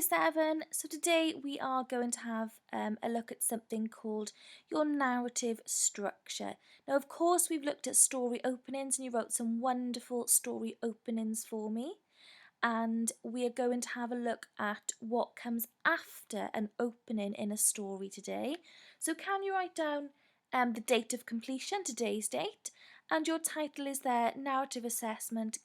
Seven. So today we are going to have a look at something called your narrative structure. Now, of course, we've looked at story openings and you wrote some wonderful story openings for me. And we are going to have a look at what comes after an opening in a story today. So can you write down the date of completion, today's date, and your title is there, narrative assessment :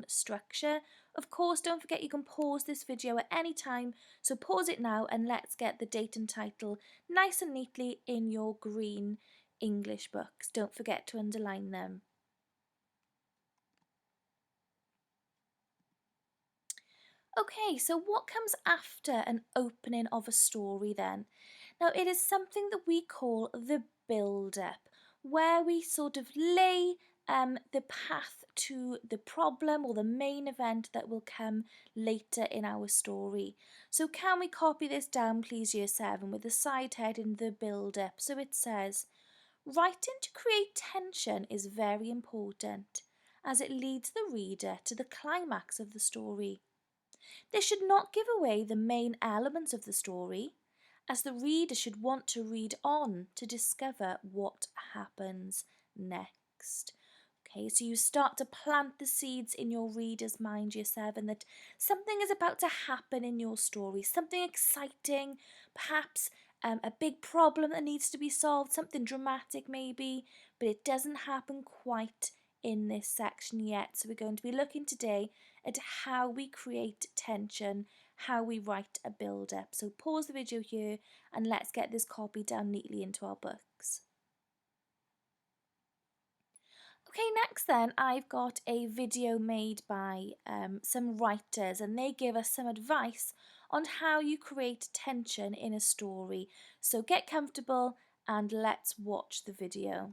structure. Of course, don't forget you can pause this video at any time, so pause it now and let's get the date and title nice and neatly in your green English books. Don't forget to underline them. Okay, so what comes after an opening of a story then? Now, it is something that we call the build-up, where we sort of lay the path to the problem or the main event that will come later in our story. So can we copy this down, please, Year 7, with the side heading the build-up? So it says, writing to create tension is very important, as it leads the reader to the climax of the story. This should not give away the main elements of the story, as the reader should want to read on to discover what happens next. Okay, so you start to plant the seeds in your reader's mind, Year 7, that something is about to happen in your story, something exciting, perhaps a big problem that needs to be solved, something dramatic maybe, but it doesn't happen quite in this section yet. So we're going to be looking today at how we create tension, how we write a build-up. So pause the video here and let's get this copy down neatly into our books. Okay, next then I've got a video made by some writers and they give us some advice on how you create tension in a story. So get comfortable and let's watch the video.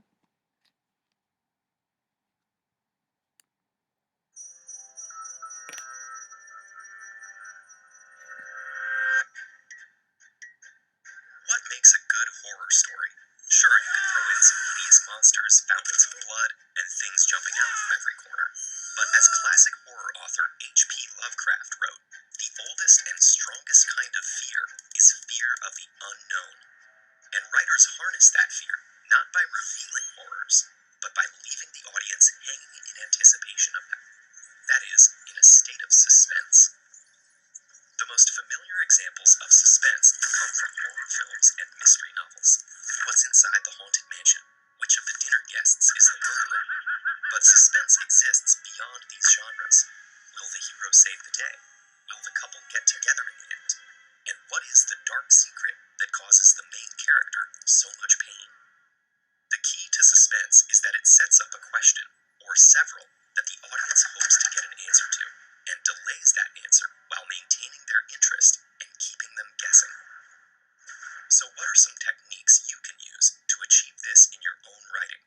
What makes a good horror story? Sure, you can throw in some hideous monsters, fountains of blood, and things jumping out from every corner. But as classic horror author H.P. Lovecraft wrote, the oldest and strongest kind of fear is fear of the unknown. And writers harness that fear not by revealing horrors, but by leaving the audience hanging in anticipation of them. That is, in a state of suspense. The most familiar examples of suspense come from horror films and mystery novels. What's inside the haunted mansion? Which of the dinner guests is the murderer? But suspense exists beyond these genres. Will the hero save the day? Will the couple get together in the end? And what is the dark secret that causes the main character so much pain? The key to suspense is that it sets up a question, or several, that the audience hopes to get an answer to, and delays that answer while maintaining their interest and keeping them guessing. So what are some techniques you can use to achieve this in your own writing?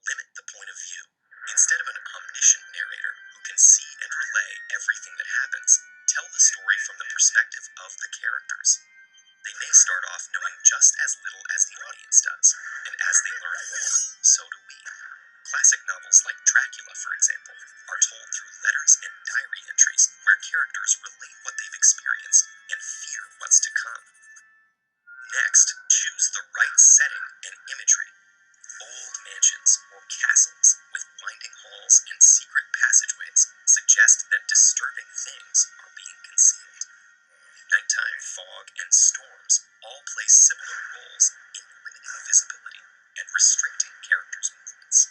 Limit the point of view. Instead of an omniscient narrator who can see and relay everything that happens, tell the story from the perspective of the characters. They may start off knowing just as little as the audience does, and as they learn more, so do we. Classic novels like Dracula, for example, are told through letters and diary entries where characters relate what they've experienced and fear what's to come. Next, choose the right setting and imagery. Old mansions or castles with winding halls and secret passageways suggest that disturbing things are being concealed. Nighttime fog and storms all play similar roles in limiting visibility and restricting characters' movements.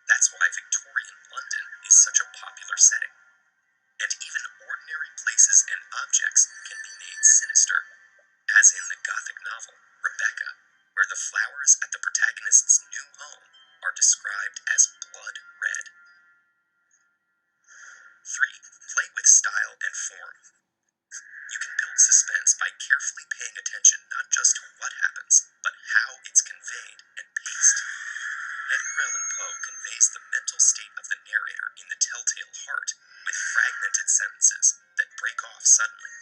That's why Victorian London is such a popular setting. And even ordinary places and objects can be made sinister, as in the Gothic novel Rebecca, where the flowers at the protagonist's new home are described as blood red. 3. Play with style and form. You can build suspense by carefully paying attention not just to what happens, but how it's conveyed and paced. Edgar Allan Poe conveys the mental state of the narrator in The Telltale Heart with fragmented sentences that break off suddenly.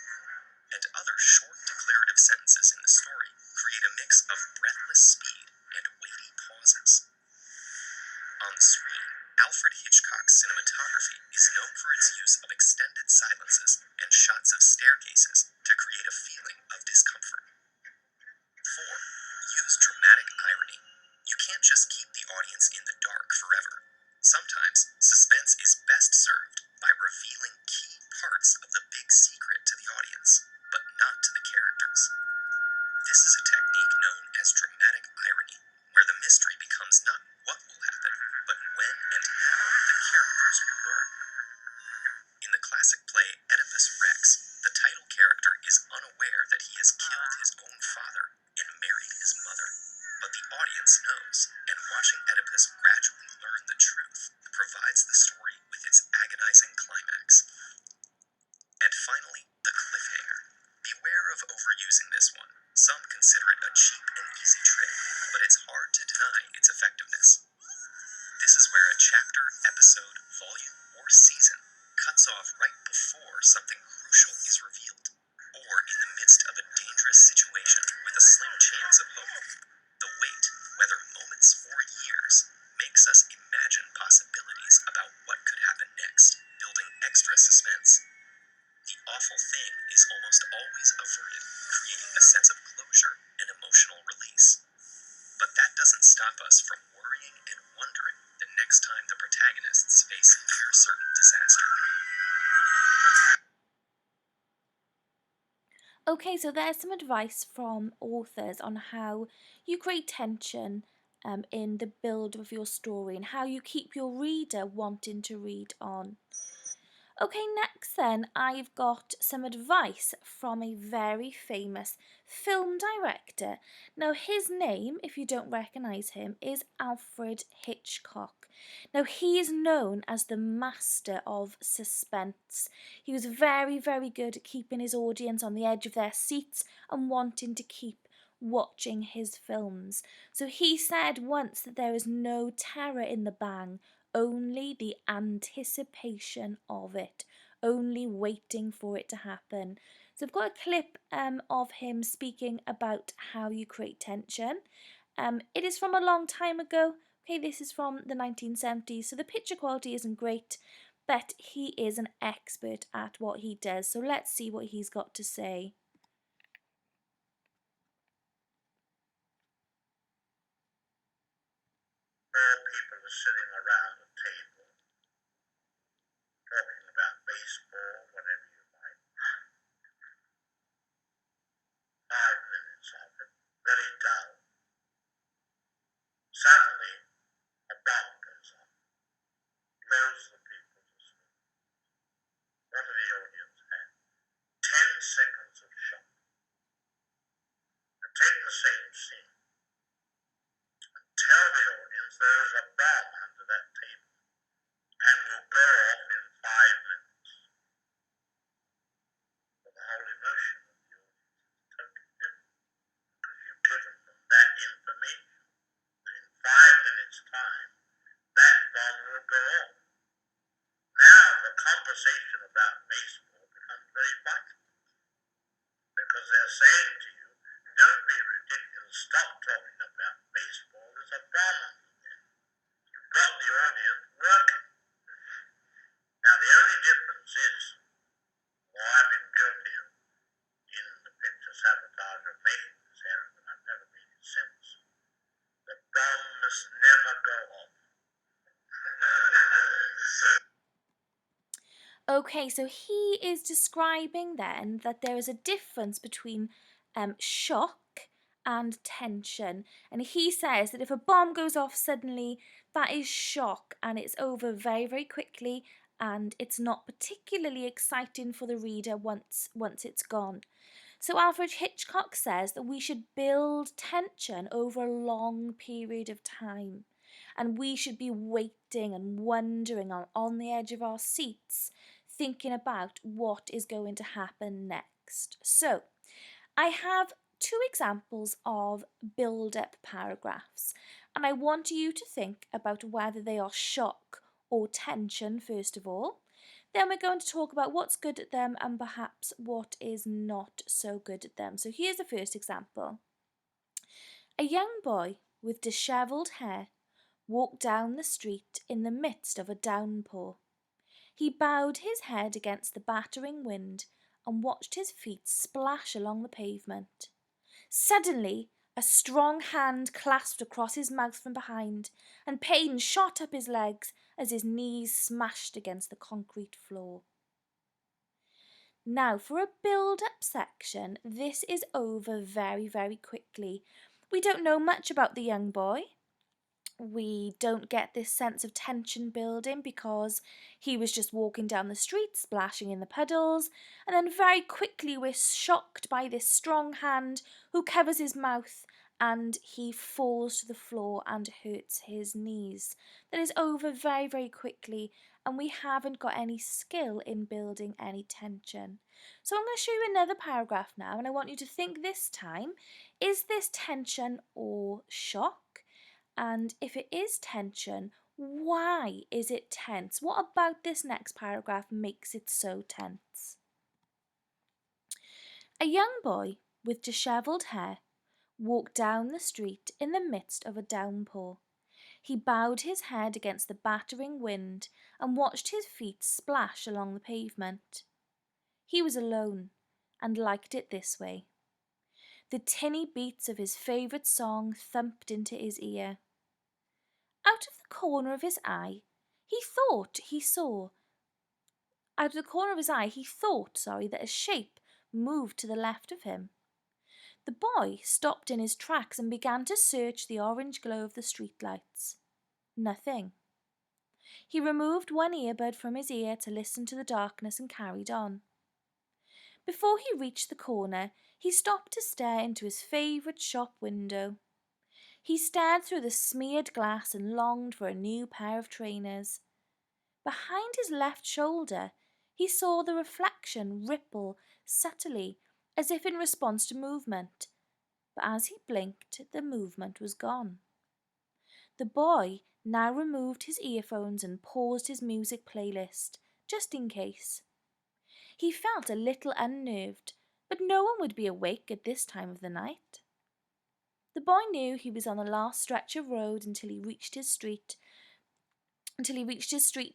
And other short declarative sentences in the story create a mix of breathless speed and weighty pauses. On the screen, Alfred Hitchcock's cinematography is known for its use of extended silences and shots of staircases to create a feeling of discomfort. 4. Use dramatic irony. You can't just keep the audience in the dark forever. Sometimes, suspense is best served by revealing key parts of the big secret to the audience, but not to the characters. This is a technique known as dramatic irony, where the mystery becomes not what will happen, but when and how the characters will learn. In the classic play Oedipus Rex, the title character is unaware that he has killed his own father and married his mother, but the audience knows, and watching Oedipus gradually learn the truth provides the story with its agonizing climax. And finally, the cliffhanger. Beware of overusing this one. Some consider it a cheap and easy trick, but it's hard to deny its effectiveness. This is where a chapter, episode, volume, or season cuts off right before something crucial is revealed, or in the midst of a dangerous situation with a slim chance of hope. The wait, whether moments or years, makes us imagine possibilities about what could happen next, building extra suspense. The awful thing is almost always averted, creating a sense of closure and emotional release. But that doesn't stop us from worrying and wondering the next time the protagonists face near certain disaster. Okay, so there's some advice from authors on how you create tension in the build of your story and how you keep your reader wanting to read on. Okay, next then, I've got some advice from a very famous film director. Now, his name, if you don't recognise him, is Alfred Hitchcock. Now, he is known as the master of suspense. He was very, very good at keeping his audience on the edge of their seats and wanting to keep watching his films. So he said once that there is no terror in the bang, only the anticipation of it, only waiting for it to happen. So I've got a clip of him speaking about how you create tension. It is from a long time ago. Okay, this is from the 1970s, so the picture quality isn't great, but he is an expert at what he does. So let's see what he's got to say. Four people are sitting around a table talking about baseball, whatever you like. 5 minutes of it, very dull. Suddenly, a bomb goes off, blows the people to smithereens. What do the audience have? 10 seconds of shock. Now take the same scene and tell the audience there is a bomb under that table and will go off in 5 minutes. But the whole emotion of the audience is totally different because you've given them that information that in 5 minutes' time that bomb will go off. Now the conversation about baseball becomes very vital because they're saying to you, don't be ridiculous, stop talking about baseball, there's a bomb under there. You've got the audience working. Now the only difference is, well, I've been guilty of in the picture sabotage of making this error, but I've never made it since. The bomb must never go off. Okay, so he is describing then that there is a difference between shock and tension. And he says that if a bomb goes off suddenly, that is shock and it's over very, very quickly and it's not particularly exciting for the reader once it's gone. So Alfred Hitchcock says that we should build tension over a long period of time. And we should be waiting and wondering on the edge of our seats, thinking about what is going to happen next. So I have two examples of build-up paragraphs, and I want you to think about whether they are shock or tension first of all. Then we're going to talk about what's good at them and perhaps what is not so good at them. So here's the first example. A young boy with dishevelled hair walked down the street in the midst of a downpour. He bowed his head against the battering wind and watched his feet splash along the pavement. Suddenly, a strong hand clasped across his mouth from behind, and pain shot up his legs as his knees smashed against the concrete floor. Now, for a build-up section, this is over very, very quickly. We don't know much about the young boy. We don't get this sense of tension building because he was just walking down the street, splashing in the puddles, and then very quickly we're shocked by this strong hand who covers his mouth and he falls to the floor and hurts his knees. That is over very, very quickly, and we haven't got any skill in building any tension. So I'm going to show you another paragraph now, and I want you to think this time, is this tension or shock? And if it is tension, why is it tense? What about this next paragraph makes it so tense? A young boy with dishevelled hair walked down the street in the midst of a downpour. He bowed his head against the battering wind and watched his feet splash along the pavement. He was alone and liked it this way. The tinny beats of his favourite song thumped into his ear. Out of the corner of his eye, he thought that a shape moved to the left of him. The boy stopped in his tracks and began to search the orange glow of the streetlights. Nothing. He removed one earbud from his ear to listen to the darkness and carried on. Before he reached the corner, he stopped to stare into his favourite shop window. He stared through the smeared glass and longed for a new pair of trainers. Behind his left shoulder, he saw the reflection ripple subtly, as if in response to movement. But as he blinked, the movement was gone. The boy now removed his earphones and paused his music playlist, just in case. He felt a little unnerved, but no one would be awake at this time of the night. The boy knew he was on the last stretch of road until he reached his street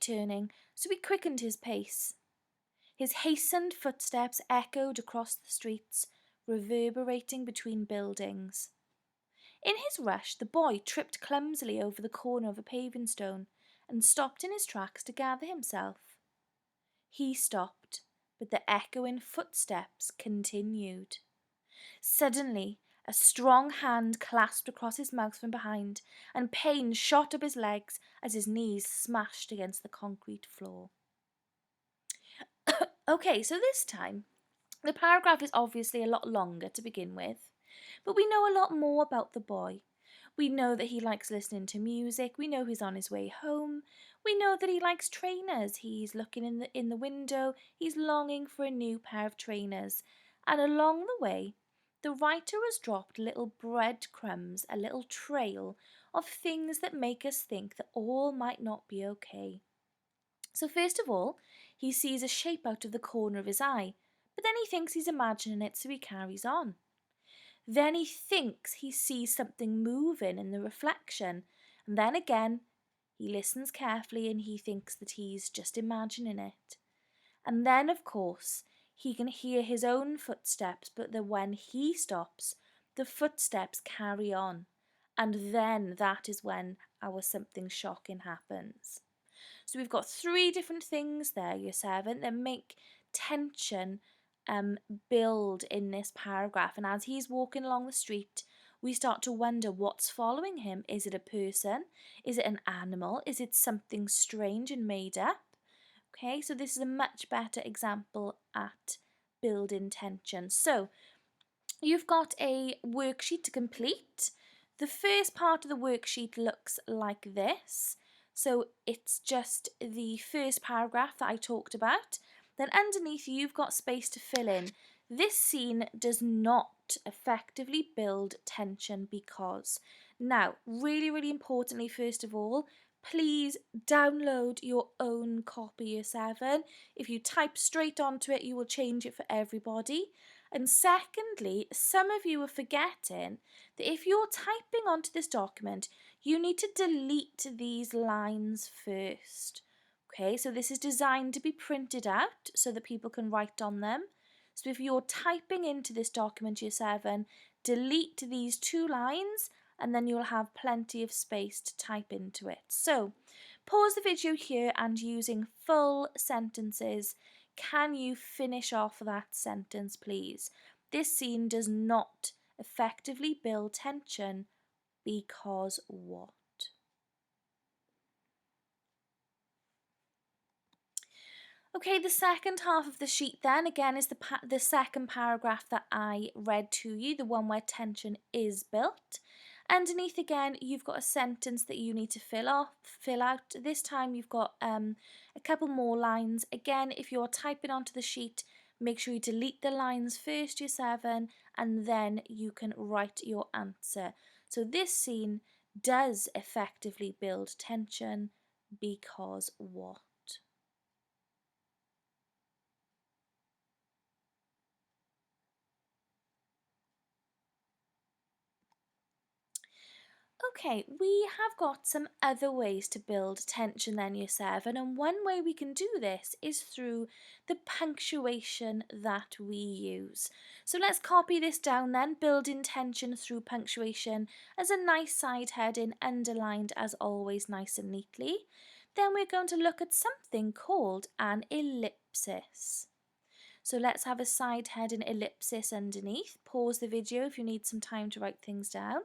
turning, so he quickened his pace. His hastened footsteps echoed across the streets, reverberating between buildings. In his rush, the boy tripped clumsily over the corner of a paving stone and stopped in his tracks to gather himself. He stopped, but the echoing footsteps continued. Suddenly, a strong hand clasped across his mouth from behind, and pain shot up his legs as his knees smashed against the concrete floor. Okay, so this time, the paragraph is obviously a lot longer to begin with, but we know a lot more about the boy. We know that he likes listening to music, we know he's on his way home, we know that he likes trainers, he's looking in the window, he's longing for a new pair of trainers, and along the way, the writer has dropped little breadcrumbs, a little trail of things that make us think that all might not be okay. So first of all, he sees a shape out of the corner of his eye, but then he thinks he's imagining it, so he carries on. Then he thinks he sees something moving in the reflection, and then again, he listens carefully and he thinks that he's just imagining it. And then, of course, he can hear his own footsteps, but then when he stops, the footsteps carry on. And then that is when our something shocking happens. So we've got 3 different things there, year 7, that make tension build in this paragraph. And as he's walking along the street, we start to wonder what's following him. Is it a person? Is it an animal? Is it something strange and made up? Okay, so this is a much better example at building tension. So you've got a worksheet to complete. The first part of the worksheet looks like this. So it's just the first paragraph that I talked about. Then underneath you've got space to fill in. This scene does not effectively build tension because. Now, really, really importantly, first of all, please download your own copy year 7. If you type straight onto it, you will change it for everybody. And secondly, some of you are forgetting that if you're typing onto this document, you need to delete these lines first. Okay, so this is designed to be printed out so that people can write on them. So if you're typing into this document year 7, delete these 2 lines and then you'll have plenty of space to type into it. So pause the video here and using full sentences, can you finish off that sentence please? This scene does not effectively build tension because what? Okay, the second half of the sheet then, again, is the second paragraph that I read to you, the one where tension is built. Underneath again, you've got a sentence that you need to fill out. This time you've got a couple more lines. Again, if you're typing onto the sheet, make sure you delete the lines first, year 7, and then you can write your answer. So this scene does effectively build tension because what? Okay, we have got some other ways to build tension then year 7, and one way we can do this is through the punctuation that we use. So let's copy this down then, building tension through punctuation as a nice side heading, underlined as always nice and neatly. Then we're going to look at something called an ellipsis. So let's have a side heading ellipsis underneath. Pause the video if you need some time to write things down.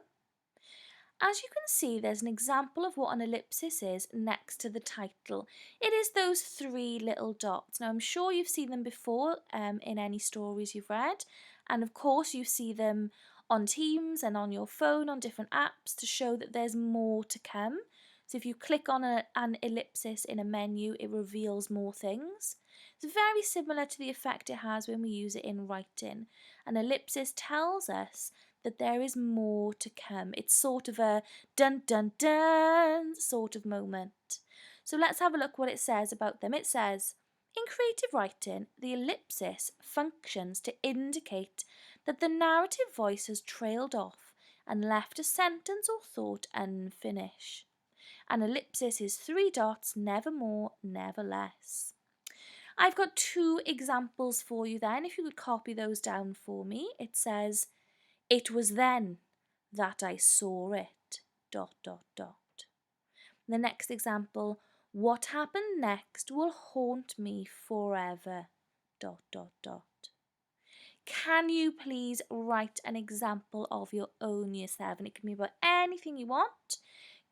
As you can see, there's an example of what an ellipsis is next to the title. It is those 3 little dots. Now, I'm sure you've seen them before in any stories you've read, and of course you see them on Teams and on your phone on different apps to show that there's more to come. So if you click on an ellipsis in a menu, it reveals more things. It's very similar to the effect it has when we use it in writing. An ellipsis tells us that there is more to come. It's sort of a dun dun dun sort of moment. So let's have a look what it says about them. It says, in creative writing, the ellipsis functions to indicate that the narrative voice has trailed off and left a sentence or thought unfinished. An ellipsis is 3 dots, never more, never less. I've got 2 examples for you then, if you could copy those down for me. It says, it was then that I saw it, dot, dot, dot. The next example, what happened next will haunt me forever, dot, dot, dot. Can you please write an example of your own year 7? It can be about anything you want.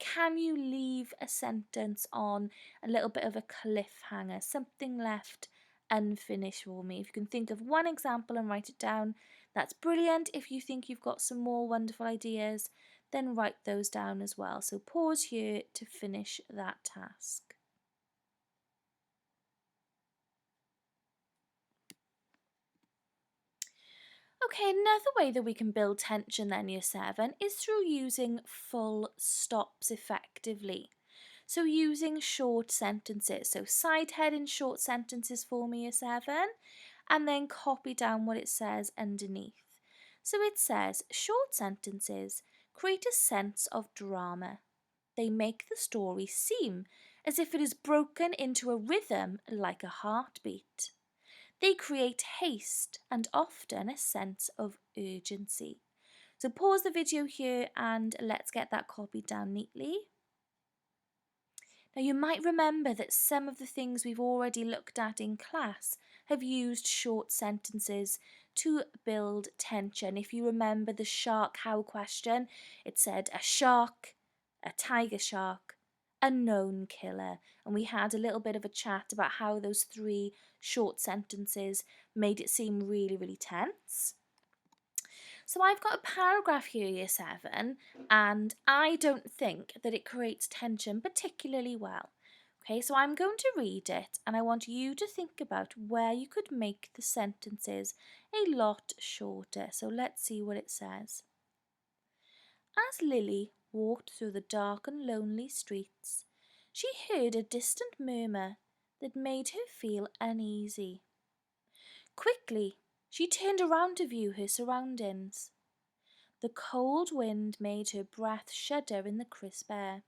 Can you leave a sentence on a little bit of a cliffhanger, something left unfinished for me? If you can think of one example and write it down, that's brilliant. If you think you've got some more wonderful ideas, then write those down as well. So pause here to finish that task. Okay, another way that we can build tension then, year 7, is through using full stops effectively. So using short sentences, so side heading short sentences for me, year 7, and then copy down what it says underneath. So it says, short sentences create a sense of drama. They make the story seem as if it is broken into a rhythm like a heartbeat. They create haste and often a sense of urgency. So pause the video here and let's get that copied down neatly. Now you might remember that some of the things we've already looked at in class have used short sentences to build tension. If you remember the shark how question, it said a shark, a tiger shark, a known killer. And we had a little bit of a chat about how those 3 short sentences made it seem really, really tense. So I've got a paragraph here, year 7, and I don't think that it creates tension particularly well. Okay, so I'm going to read it and I want you to think about where you could make the sentences a lot shorter. So let's see what it says. As Lily walked through the dark and lonely streets, she heard a distant murmur that made her feel uneasy. Quickly, she turned around to view her surroundings. The cold wind made her breath shudder in the crisp air.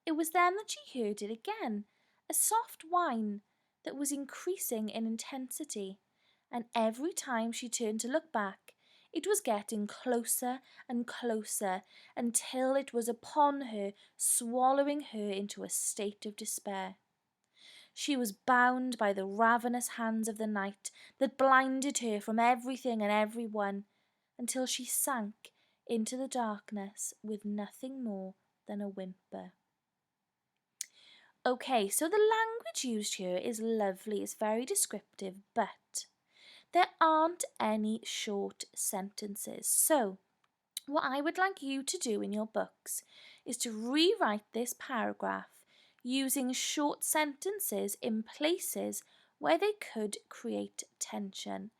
It was then that she heard it again, a soft whine that was increasing in intensity, and every time she turned to look back, it was getting closer and closer until it was upon her, swallowing her into a state of despair. She was bound by the ravenous hands of the night that blinded her from everything and everyone, until she sank into the darkness with nothing more than a whimper. Okay, so the language used here is lovely, it's very descriptive, but there aren't any short sentences. So, what I would like you to do in your books is to rewrite this paragraph using short sentences in places where they could create tension.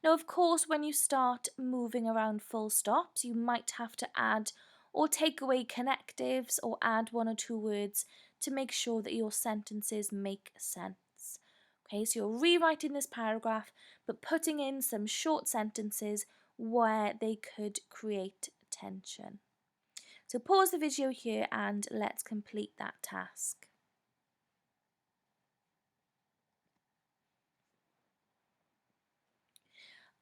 Now, of course, when you start moving around full stops, you might have to add or take away connectives or add one or two words to make sure that your sentences make sense. Okay, so you're rewriting this paragraph but putting in some short sentences where they could create tension. So pause the video here and let's complete that task.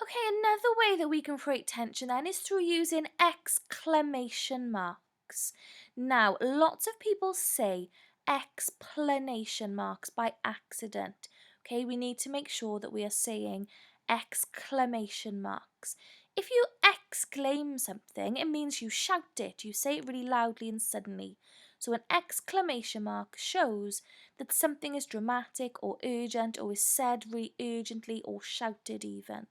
Okay, another way that we can create tension then is through using exclamation marks. Now, lots of people say explanation marks by accident. Okay, we need to make sure that we are saying exclamation marks. If you exclaim something, it means you shout it, you say it really loudly and suddenly. So an exclamation mark shows that something is dramatic or urgent or is said really urgently or shouted even.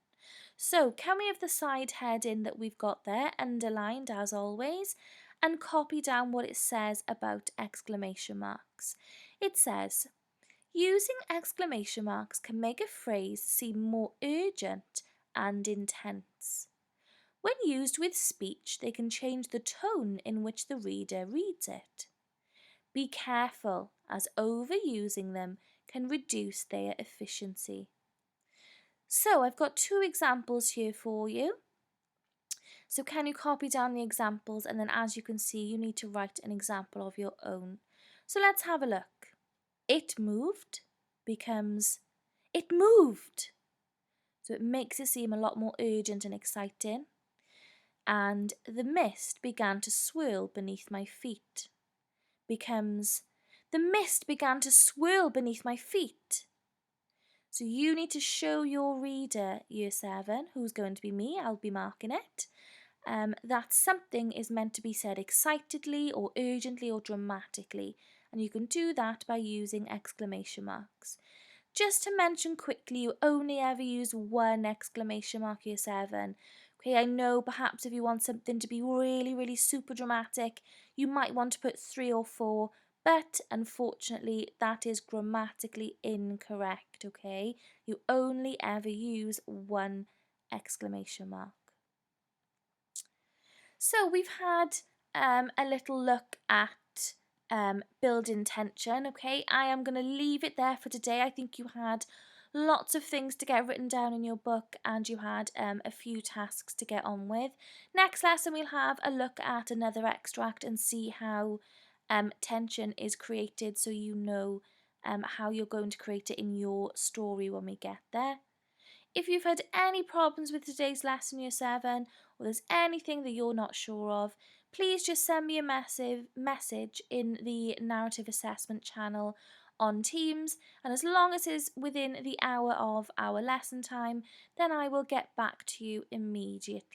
So can we have the side heading that we've got there underlined as always and copy down what it says about exclamation marks? It says, using exclamation marks can make a phrase seem more urgent and intense. When used with speech, they can change the tone in which the reader reads it. Be careful, as overusing them can reduce their efficiency. So I've got two examples here for you. So can you copy down the examples, and then as you can see you need to write an example of your own. So let's have a look. It moved becomes it moved. So it makes it seem a lot more urgent and exciting. And the mist began to swirl beneath my feet becomes the mist began to swirl beneath my feet. So you need to show your reader, Year 7, who's going to be me, I'll be marking it, that something is meant to be said excitedly or urgently or dramatically, and you can do that by using exclamation marks. Just to mention quickly, you only ever use one exclamation mark, Year 7. Okay, I know perhaps if you want something to be really, really super dramatic, you might want to put 3 or 4, but unfortunately that is grammatically incorrect, okay? You only ever use one exclamation mark. So we've had a little look at building tension, okay? I am going to leave it there for today. I think you had lots of things to get written down in your book and you had a few tasks to get on with. Next lesson we'll have a look at another extract and see how tension is created so you know how you're going to create it in your story when we get there. If you've had any problems with today's lesson, Year 7, or there's anything that you're not sure of, please just send me a message in the narrative assessment channel on Teams, and as long as it's within the hour of our lesson time, then I will get back to you immediately.